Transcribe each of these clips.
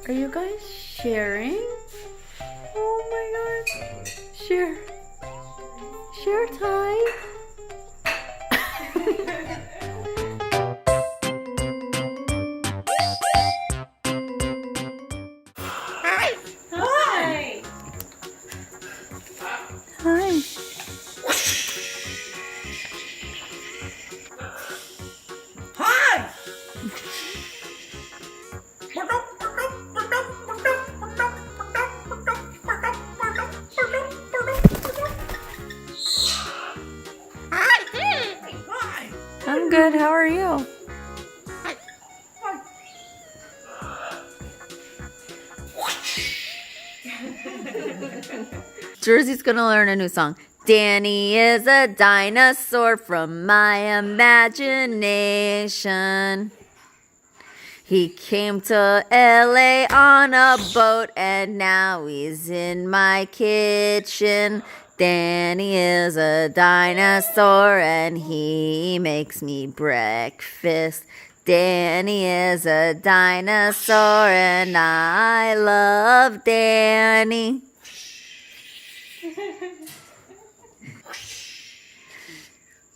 Are you guys sharing? Oh my god. Share. Share time. Hi. Hi. Hi. Hi. Hi. I'm good. How are you? Jersey's gonna learn a new song. Danny is a dinosaur from my imagination. He came to LA on a boat and now he's in my kitchen. Danny is a dinosaur and he makes me breakfast. Danny is a dinosaur and I love Danny.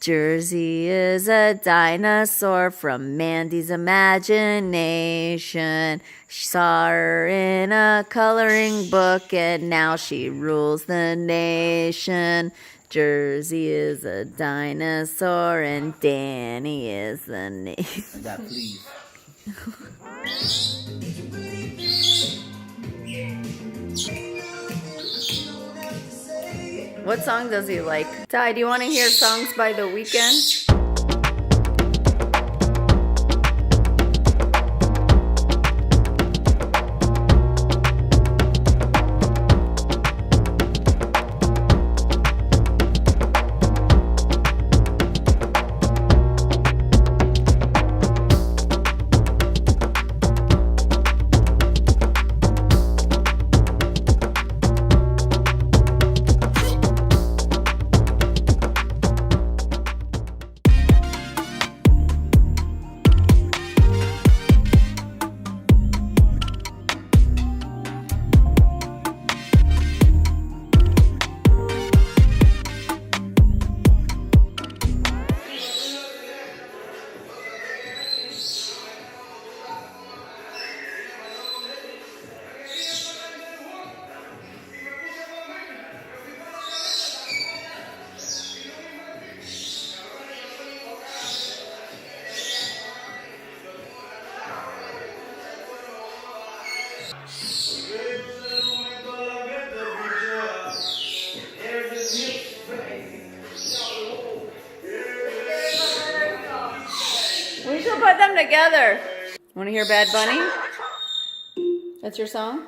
Jersey is a dinosaur from Mandy's imagination. She saw her in a coloring book and now she rules the nation. Jersey is a dinosaur and Danny is the name. That please. What song does he like? Ty, do you want to hear songs by The Weeknd? We should put them together. Want to hear Bad Bunny? That's your song?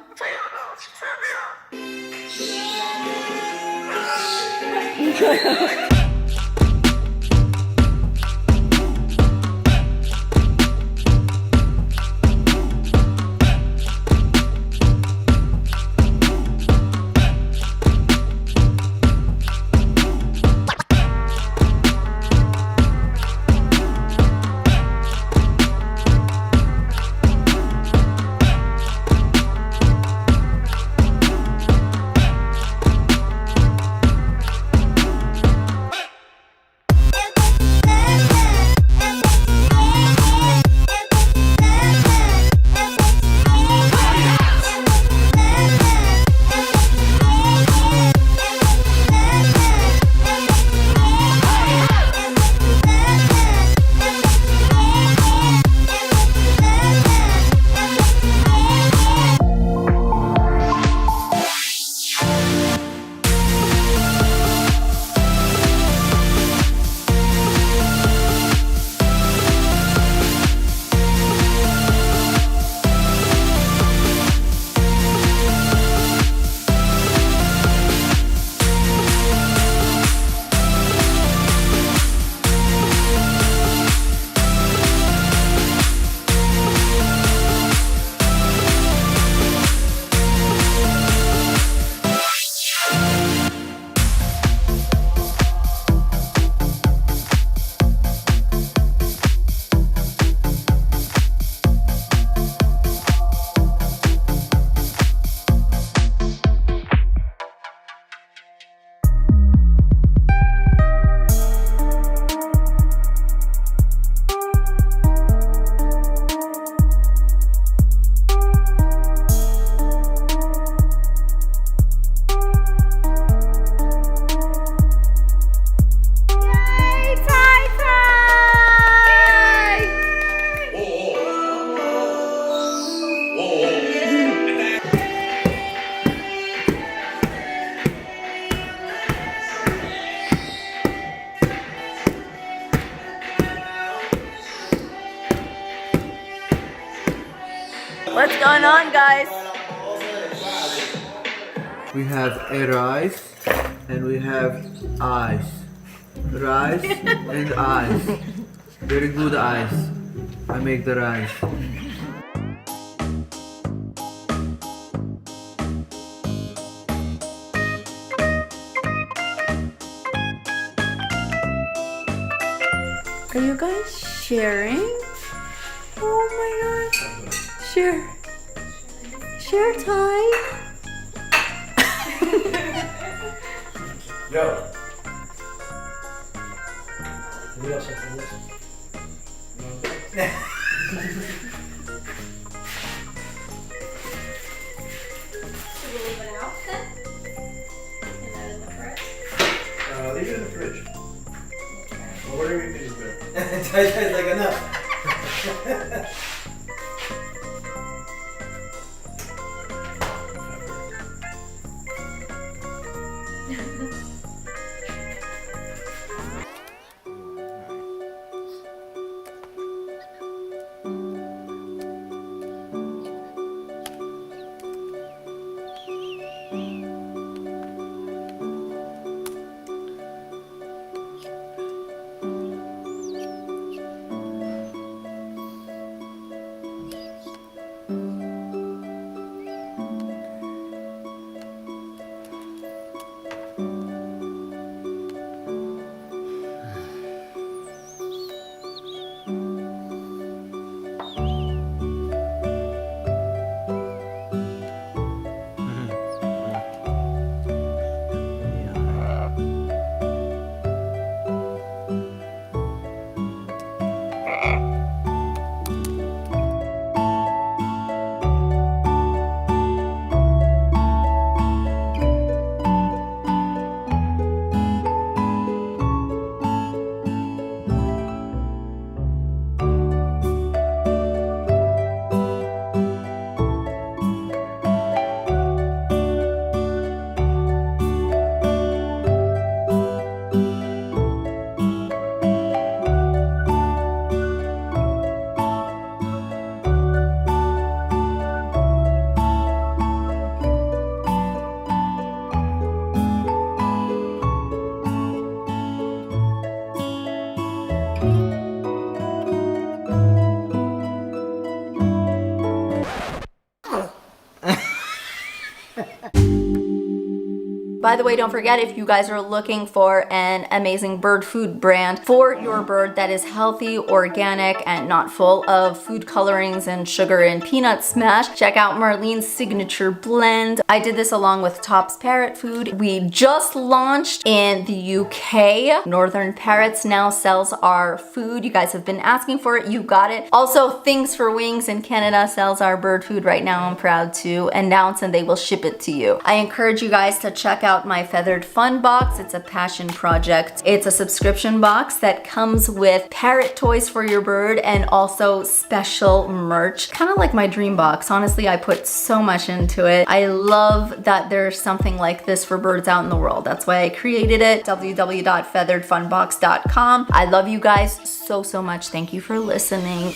going on, guys? We have a rice and we have eyes. Rice and eyes. Very good eyes. I make the rice. Are you guys sharing? Oh my god. Share. Share time. Yo. We also can listen. Leave it in the fridge. Well, whatever you think is better. It's like enough. By the way, don't forget, if you guys are looking for an amazing bird food brand for your bird that is healthy, organic, and not full of food colorings and sugar and peanut smash, check out Marlene's signature blend. I did this along with Top's Parrot Food. We just launched in the UK. Northern Parrots now sells our food. You guys have been asking for it. You got it. Also, Things for Wings in Canada sells our bird food right now. I'm proud to announce, and they will ship it to you. I encourage you guys to check out my Feathered Fun box. It's a passion project. It's a subscription box that comes with parrot toys for your bird and also special merch. Kind of like my dream box. Honestly, I put so much into it. I love that there's something like this for birds out in the world. That's why I created it. www.featheredfunbox.com. I love you guys so much. Thank you for listening.